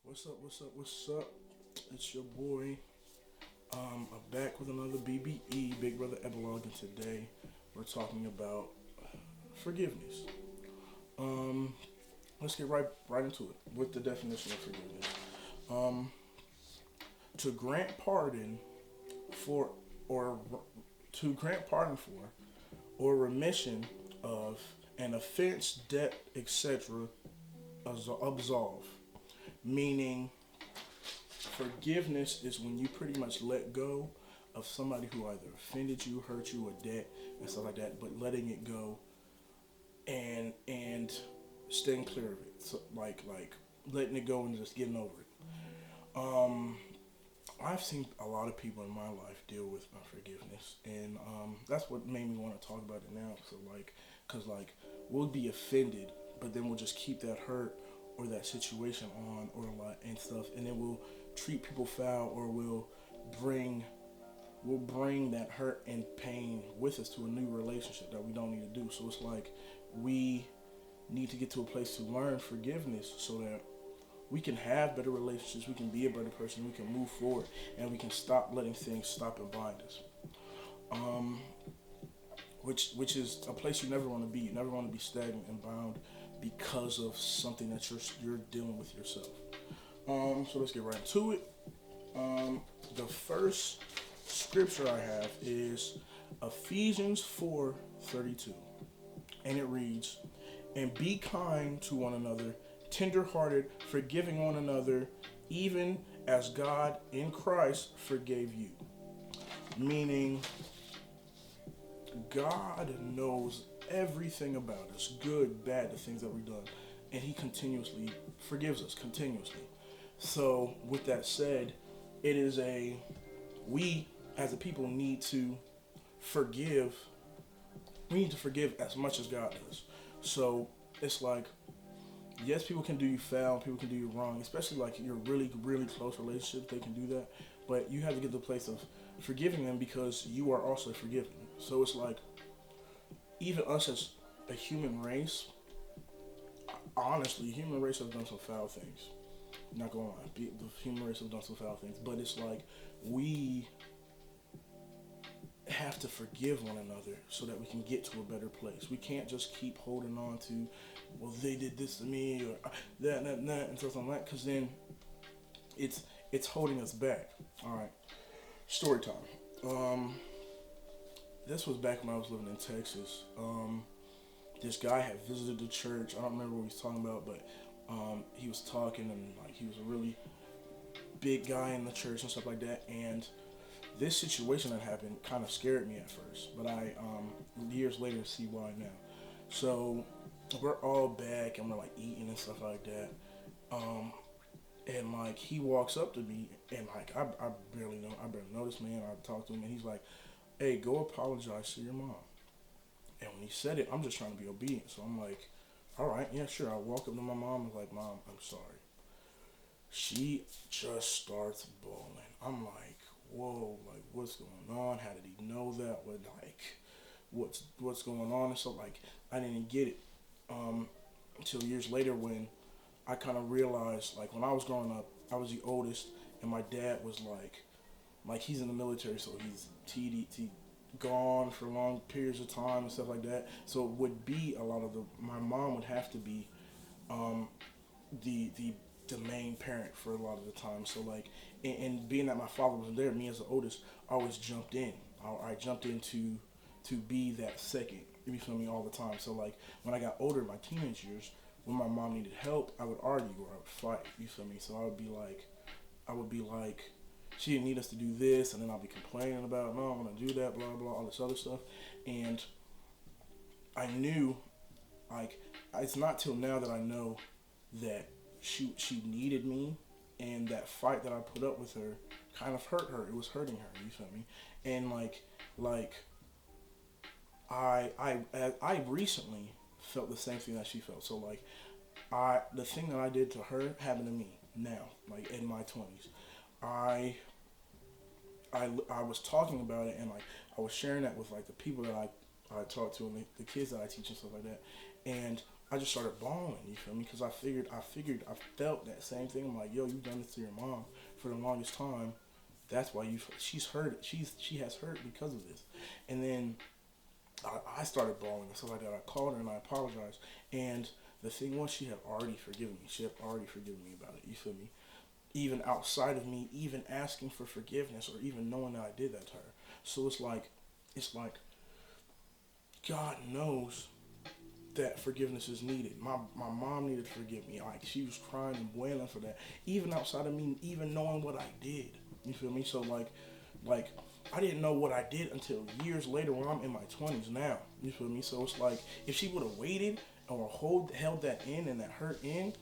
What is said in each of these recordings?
What's up? What's up? What's up? It's your boy. I'm back with another BBE, Big Brother Epilogue, and today we're talking about forgiveness. Um, let's get right into it with the definition of forgiveness. Um, to grant pardon for or to grant pardon for or remission of an offense, debt, etc. Absolve, meaning forgiveness is when you pretty much let go of somebody who either offended you, hurt you, a debt, and stuff like that, but letting it go and staying clear of it. So like letting it go and just getting over it. I've seen a lot of people in my life deal with unforgiveness, and that's what made me want to talk about it now. So cause we'll be offended, but then we'll just keep that hurt or that situation on or like and stuff, and then we'll treat people foul or bring we'll bring that hurt and pain with us to a new relationship that we don't need to do. So it's like we need to get to a place to learn forgiveness so that we can have better relationships, we can be a better person, we can move forward, and we can stop letting things stop and bind us. Um, which is a place you never want to be. You never want to be stagnant and bound because of something that you're dealing with yourself. So let's get right to it. The first scripture I have is Ephesians 4:32, and it reads, "And be kind to one another, tender-hearted, forgiving one another, even as God in Christ forgave you." Meaning, God knows everything about us, good, bad, the things that we've done, and He continuously forgives us, continuously. So, with that said, it is we as a people need to forgive. We need to forgive as much as God does. So, it's like, yes, people can do you foul, people can do you wrong, especially like your really, really close relationships, they can do that. But you have to get to the place of forgiving them because you are also forgiven. So it's like, even us as a human race, honestly, human race has done some foul things. Not gonna lie, the human race has done some foul things. But it's like, we have to forgive one another so that we can get to a better place. We can't just keep holding on to, well, they did this to me or that, and stuff like that, because then it's holding us back. All right, story time. This was back when I was living in Texas. This guy had visited the church. I don't remember what he was talking about, but he was talking and like he was a really big guy in the church and stuff like that. And this situation that happened kind of scared me at first, but I years later see why now. So we're all back and we're like eating and stuff like that. Um, and like he walks up to me and like I barely know this man. I talk to him and he's like, "Hey, go apologize to your mom." And when he said it, I'm just trying to be obedient. So I'm like, "All right, yeah, sure." I walk up to my mom and like, "Mom, I'm sorry." She just starts bawling. I'm like, "Whoa, like what's going on? How did he know that? What like, what's going on?" And so like, I didn't get it until years later when I kind of realized like when I was growing up, I was the oldest, and my dad was like he's in the military, so he's TDT gone for long periods of time and stuff like that. So it would be a lot of my mom would have to be um, the main parent for a lot of the time. So like, and being that my father wasn't there, me as the oldest, I always jumped in. I jumped in to be that second. You feel me all the time. So like when I got older, my teenage years, when my mom needed help, I would argue or I would fight. You feel me? So I would be like, she didn't need us to do this, and then I'll be complaining about, no, I'm gonna do that, blah blah, all this other stuff, and I knew, like, it's not till now that I know that she needed me, and that fight that I put up with her kind of hurt her. It was hurting her. You feel me? And like I recently felt the same thing that she felt. So like the thing that I did to her happened to me now, like in my 20s. I I was talking about it and like I was sharing that with like the people that I talk to and the kids that I teach and stuff like that, and I just started bawling. You feel me? Because I felt that same thing. I'm like, yo, you've done this to your mom for the longest time. That's why she's hurt. She has hurt because of this. And then I started bawling and stuff like that. I called her and I apologized. And the thing was, she had already forgiven me. She had already forgiven me about it. You feel me? Even outside of me, even asking for forgiveness or even knowing that I did that to her. So it's like God knows that forgiveness is needed. My mom needed to forgive me. Like she was crying and wailing for that. Even outside of me, even knowing what I did. You feel me? So like I didn't know what I did until years later when I'm in my 20s now. You feel me? So it's like if she would have waited or held that in and that hurt in,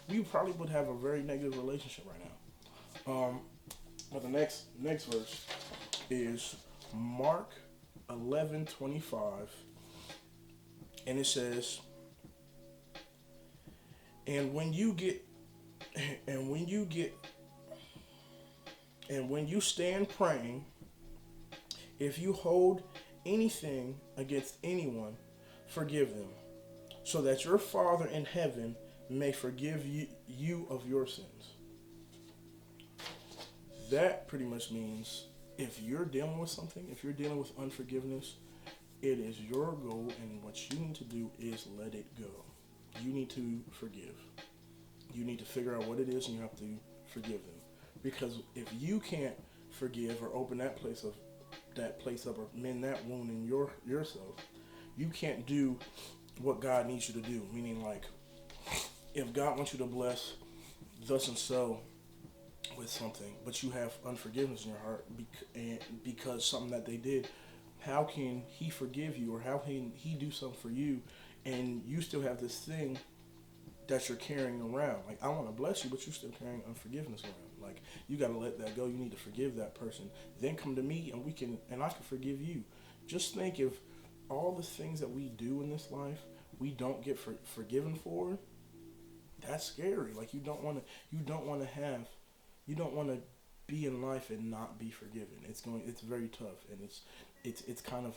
we probably would have a very negative relationship right now. But the next verse is Mark 11:25, and it says, and when you get and when you get and when you stand praying, if you hold anything against anyone, forgive them, so that your Father in heaven may forgive you of your sins. That pretty much means if you're dealing with something, if you're dealing with unforgiveness, it is your goal, and what you need to do is let it go. You need to forgive. You need to figure out what it is, and you have to forgive them. Because if you can't forgive or open that place up or mend that wound in yourself, you can't do what God needs you to do. Meaning, like, if God wants you to bless thus and so with something, but you have unforgiveness in your heart because something that they did, how can He forgive you, or how can He do something for you, and you still have this thing that you're carrying around? Like, I want to bless you, but you're still carrying unforgiveness around. Like, you got to let that go. You need to forgive that person. Then come to me, and I can forgive you. Just think, if all the things that we do in this life we don't get forgiven for, that's scary. Like, you don't want to be in life and not be forgiven. It's very tough, and it's kind of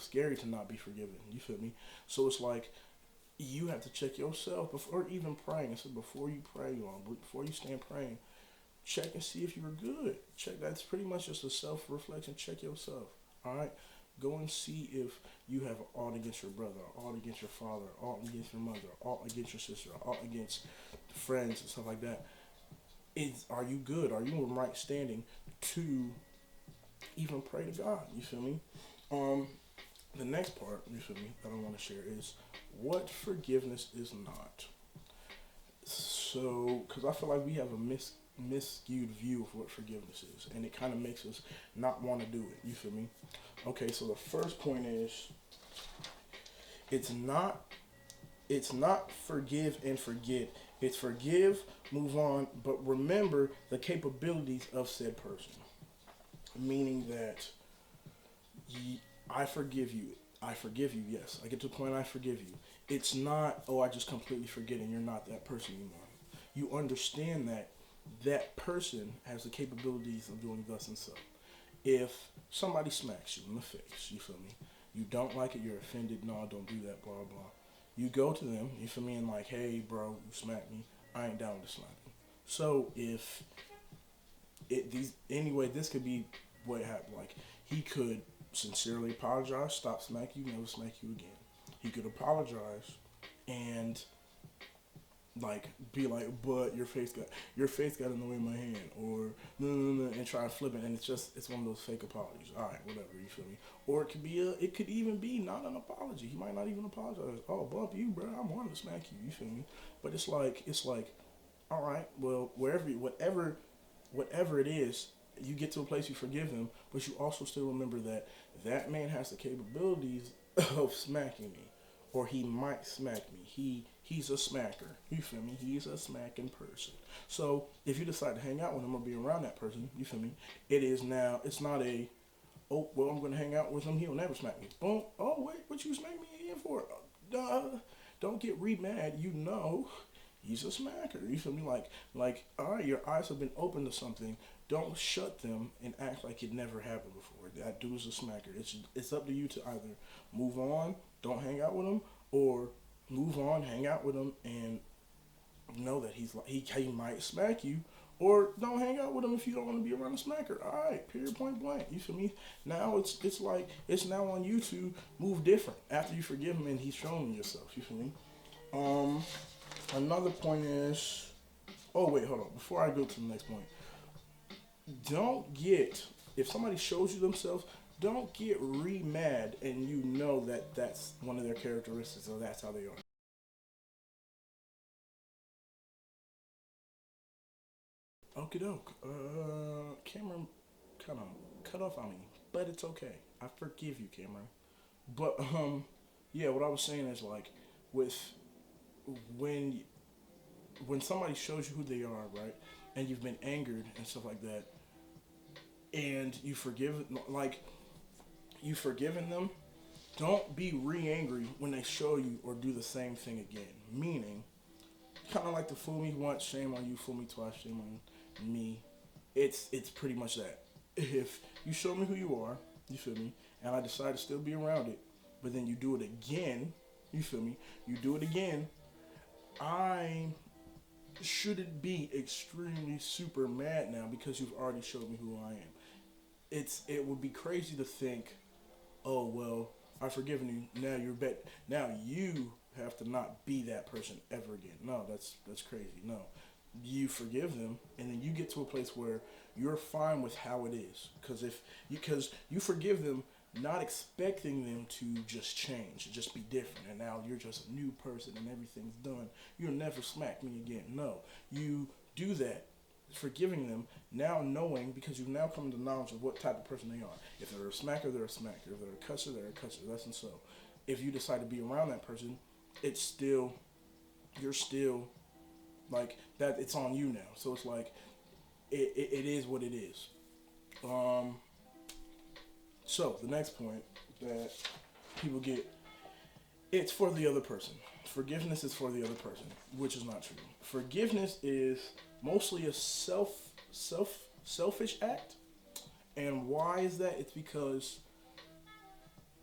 scary to not be forgiven. You feel me? So it's like you have to check yourself before even praying. So before you pray, before you stand praying, check and see if you're good. Check. That's pretty much just a self-reflection. Check yourself. All right. Go and see if you have aught against your brother, aught against your father, aught against your mother, aught against your sister, aught against friends and stuff like that. Are you good? Are you in right standing to even pray to God? You feel me? The next part, you feel me, that I want to share is what forgiveness is not. So, because I feel like we have a miscued view of what forgiveness is, and it kind of makes us not want to do it. You feel me? Okay, so the first point is it's not forgive and forget. It's forgive, move on, but remember the capabilities of said person. Meaning that I forgive you. I forgive you, yes. I get to the point I forgive you. It's not, I just completely forget and you're not that person anymore. You understand that that person has the capabilities of doing thus and so. If somebody smacks you in the face, you feel me? You don't like it, you're offended, no, don't do that, blah, blah. You go to them, you feel me, and like, hey, bro, you smacked me. I ain't down with the smacking. So if this could be what happened. Like, he could sincerely apologize, stop smacking you, never smack you again. He could apologize and like be like, but your face got in the way of my hand, or no, and try to flip it, and it's one of those fake apologies. All right, whatever, you feel me? Or it could even be not an apology. He might not even apologize. Oh, bump you, bro. I wanted to smack you. You feel me? But it's like, all right, well, whatever it is, you get to a place you forgive him, but you also still remember that man has the capabilities of smacking me, or he might smack me. He's a smacker. You feel me? He's a smacking person. So if you decide to hang out with him or be around that person, you feel me? It's not a, oh, well, I'm going to hang out with him. He'll never smack me. Boom. Oh, wait, what you smack me again for? Don't get re-mad. he's a smacker. You feel me? All right, your eyes have been open to something. Don't shut them and act like it never happened before. That dude's a smacker. It's up to you to either move on, don't hang out with him, or move on, hang out with him, and know that he might smack you, or don't hang out with him if you don't want to be around a smacker. All right, period, point blank. You feel me? Now it's like it's now on you to move different after you forgive him and he's shown yourself. You feel me? Um, Another point is, oh wait, hold on. Before I go to the next point, don't get if somebody shows you themselves. Don't get re-mad and you know that that's one of their characteristics or that's how they are. Okie doke. Cameron kind of cut off on me, but it's okay. I forgive you, Cameron. But yeah, what I was saying is like, with when when somebody shows you who they are, right, and you've been angered and stuff like that, and like you've forgiven them, don't be re-angry when they show you or do the same thing again. Meaning, kind of like the fool me once, shame on you, fool me twice, shame on me. It's pretty much that. If you show me who you are, you feel me, and I decide to still be around it, but then you do it again, you feel me, you do it again, I shouldn't be extremely super mad now because you've already showed me who I am. It would be crazy to think, oh well, I've forgiven you. Now you're bet. Now you have to not be that person ever again. No, that's crazy. No, you forgive them, and then you get to a place where you're fine with how it is. Because you forgive them, not expecting them to just change, just be different, and now you're just a new person and everything's done. You'll never smack me again. No, you do that forgiving them, now knowing because you've now come to knowledge of what type of person they are. If they're a smacker, they're a smacker. If they're a cusser, they're a cusser. That's and so. If you decide to be around that person, it's still you're still like that. It's on you now. So it's like it is what it is. Um. So the next point that people get, it's for the other person. Forgiveness is for the other person, which is not true. Forgiveness is mostly a selfish act. And why is that? It's because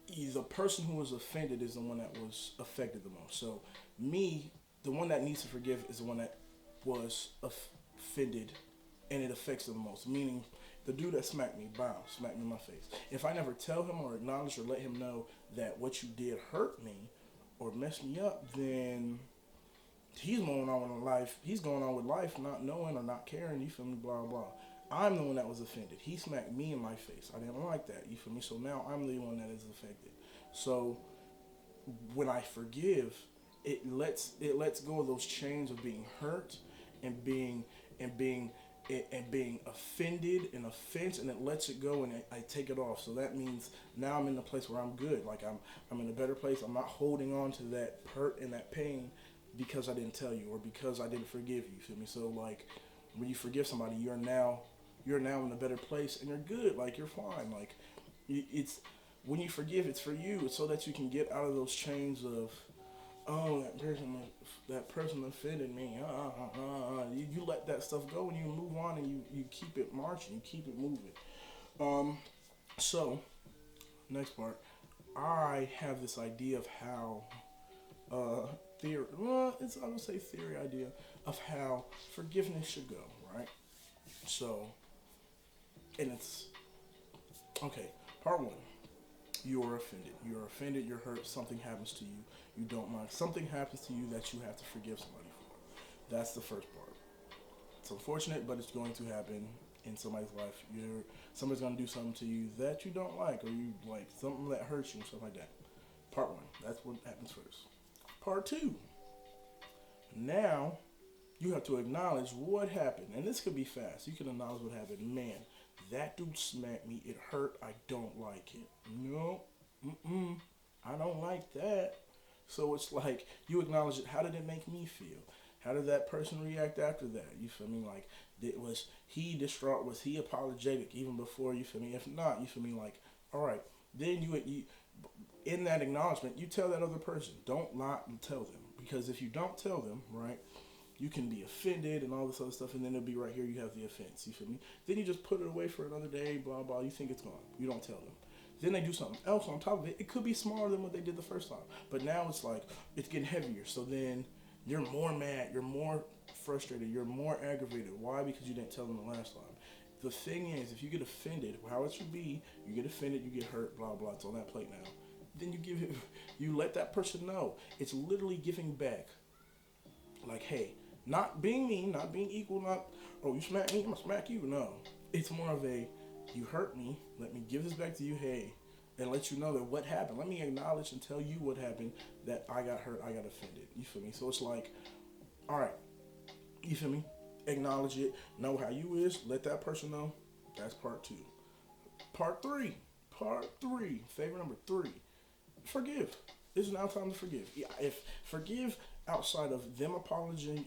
the person who was offended is the one that was affected the most. So me, the one that needs to forgive is the one that was offended and it affects them the most. Meaning the dude that smacked me, bam, smacked me in my face. If I never tell him or acknowledge or let him know that what you did hurt me or messed me up, then he's going on with life. He's going on with life, not knowing or not caring. You feel me? Blah blah. I'm the one that was offended. He smacked me in my face. I didn't like that. You feel me? So now I'm the one that is affected. So when I forgive, it lets go of those chains of being hurt and being and being offended and offense, and it lets it go and I take it off. So that means now I'm in a place where I'm good. Like I'm in a better place. I'm not holding on to that hurt and that pain because I didn't tell you or because I didn't forgive you. Feel me? So like when you forgive somebody, you're now in a better place and you're good. Like you're fine. Like it's when you forgive, it's for you. It's so that you can get out of those chains of oh that person offended me. You let that stuff go and you move on and you keep it marching. You keep it moving. Um, so next part, I have this idea of how theory. Well, it's I would say theory idea of how forgiveness should go. Right. So and it's okay. Part one. You are offended. You're offended. You're hurt. Something happens to you. You don't mind. Something happens to you that you have to forgive somebody for. That's the first part. It's unfortunate, but it's going to happen in somebody's life. Somebody's going to do something to you that you don't like, or you like something that hurts you, and stuff like that. Part one. That's what happens first. Part two. Now you have to acknowledge what happened, and this could be fast. You can acknowledge what happened. Man, that dude smacked me. It hurt. I don't like it. No, I don't like that. So it's like you acknowledge it. How did it make me feel? How did that person react after that? You feel me? Like, was he distraught? Was he apologetic even before? You feel me? If not, you feel me? Like, all right. Then you in that acknowledgement, you tell that other person. Don't lie and tell them, because if you don't tell them, right, you can be offended and all this other stuff, and then it'll be right here. You have the offense. You feel me? Then you just put it away for another day. Blah blah. You think it's gone. You don't tell them. Then they do something else on top of it. It could be smaller than what they did the first time, but now it's like it's getting heavier. So then you're more mad. You're more frustrated. You're more aggravated. Why? Because you didn't tell them the last time. The thing is, if you get offended, how it should be, you get offended, you get hurt, blah blah. It's on that plate now. Then you let that person know. It's literally giving back. Like, hey, not being mean, not being equal, not, oh, you smack me, I'm gonna smack you. No, it's more of a, you hurt me, let me give this back to you, hey, and let you know that what happened. Let me acknowledge and tell you what happened, that I got hurt, I got offended. You feel me? So it's like, all right, you feel me? Acknowledge it, know how you is, let that person know. That's part 2. Part three, favor number 3, forgive. It's now time to forgive. Yeah, if forgive outside of them apologizing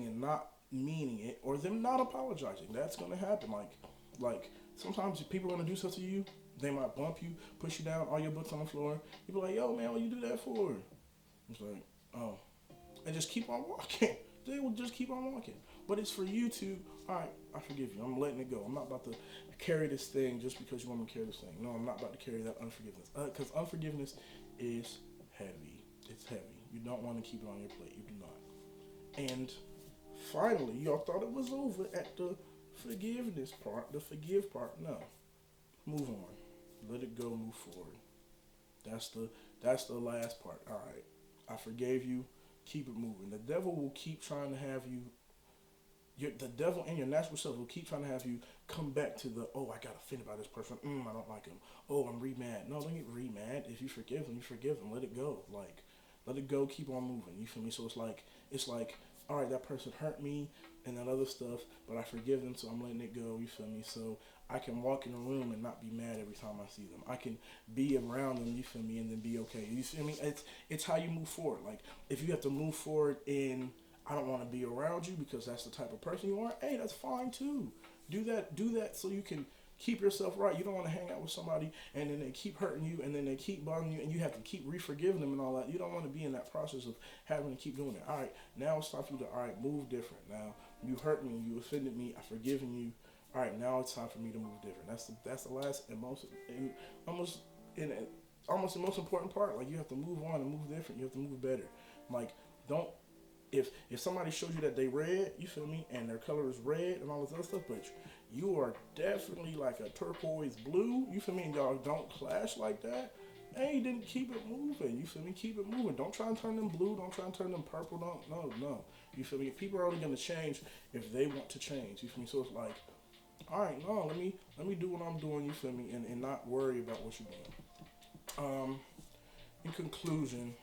and not meaning it, or them not apologizing, that's gonna happen. Like sometimes people are gonna do stuff to you. They might bump you, push you down, all your books on the floor. You be like, yo man, what you do that for? It's like, oh, and just keep on walking. They will just keep on walking. But it's for you to, all right, I forgive you. I'm letting it go. I'm not about to carry this thing just because you want me to carry this thing. No, I'm not about to carry that unforgiveness. Because unforgiveness is heavy. It's heavy. You don't want to keep it on your plate. You do not. And finally, y'all thought it was over at the forgiveness part, the forgive part. No. Move on. Let it go, move forward. That's the last part. All right. I forgave you. Keep it moving. The devil will keep trying to have you. The devil and your natural self will keep trying to have you come back to the, oh, I got offended by this person. I don't like him. Oh, I'm re-mad. No, don't get re-mad. If you forgive them, you forgive them. Let it go. Like, let it go. Keep on moving. You feel me? So it's like, all right, that person hurt me and that other stuff, but I forgive them, so I'm letting it go. You feel me? So I can walk in a room and not be mad every time I see them. I can be around them. You feel me? And then be okay. You feel me? It's how you move forward. Like, if you have to move forward in, I don't want to be around you because that's the type of person you are. Hey, that's fine too. Do that so you can keep yourself right. You don't want to hang out with somebody and then they keep hurting you and then they keep bothering you and you have to keep re-forgiving them and all that. You don't want to be in that process of having to keep doing it. All right, now it's time for you to, all right, move different. Now, you hurt me, you offended me, I've forgiven you. All right, now it's time for me to move different. That's the last and almost the most important part. Like, you have to move on and move different. You have to move better. Like, don't, if somebody showed you that they red, you feel me, and their color is red and all this other stuff, but you are definitely like a turquoise blue, you feel me, and y'all don't clash like that, hey, then keep it moving, you feel me, keep it moving. Don't try and turn them blue, don't try and turn them purple, no, you feel me. People are only going to change if they want to change, you feel me. So it's like, all right, no, let me do what I'm doing, you feel me, and not worry about what you're doing. In conclusion,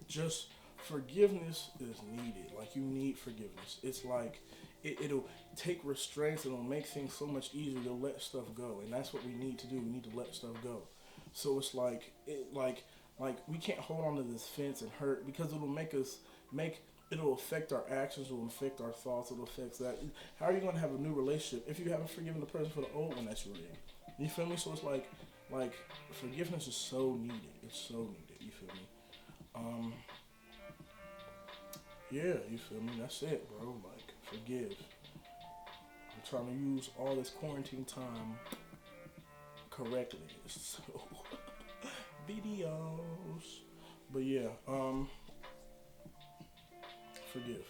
just forgiveness is needed. Like, you need forgiveness. It's like it'll take restraints. It'll make things so much easier to let stuff go, and that's what we need to do. We need to let stuff go. So it's like we can't hold on to this fence and hurt, because it'll affect our actions. It'll affect our thoughts. It'll affect that. How are you going to have a new relationship if you haven't forgiven the person for the old one that you were in? You feel me? So it's like forgiveness is so needed. It's so needed. You feel me? Yeah, you feel me? That's it, bro. Like, forgive. I'm trying to use all this quarantine time correctly. So, videos. But yeah, forgive.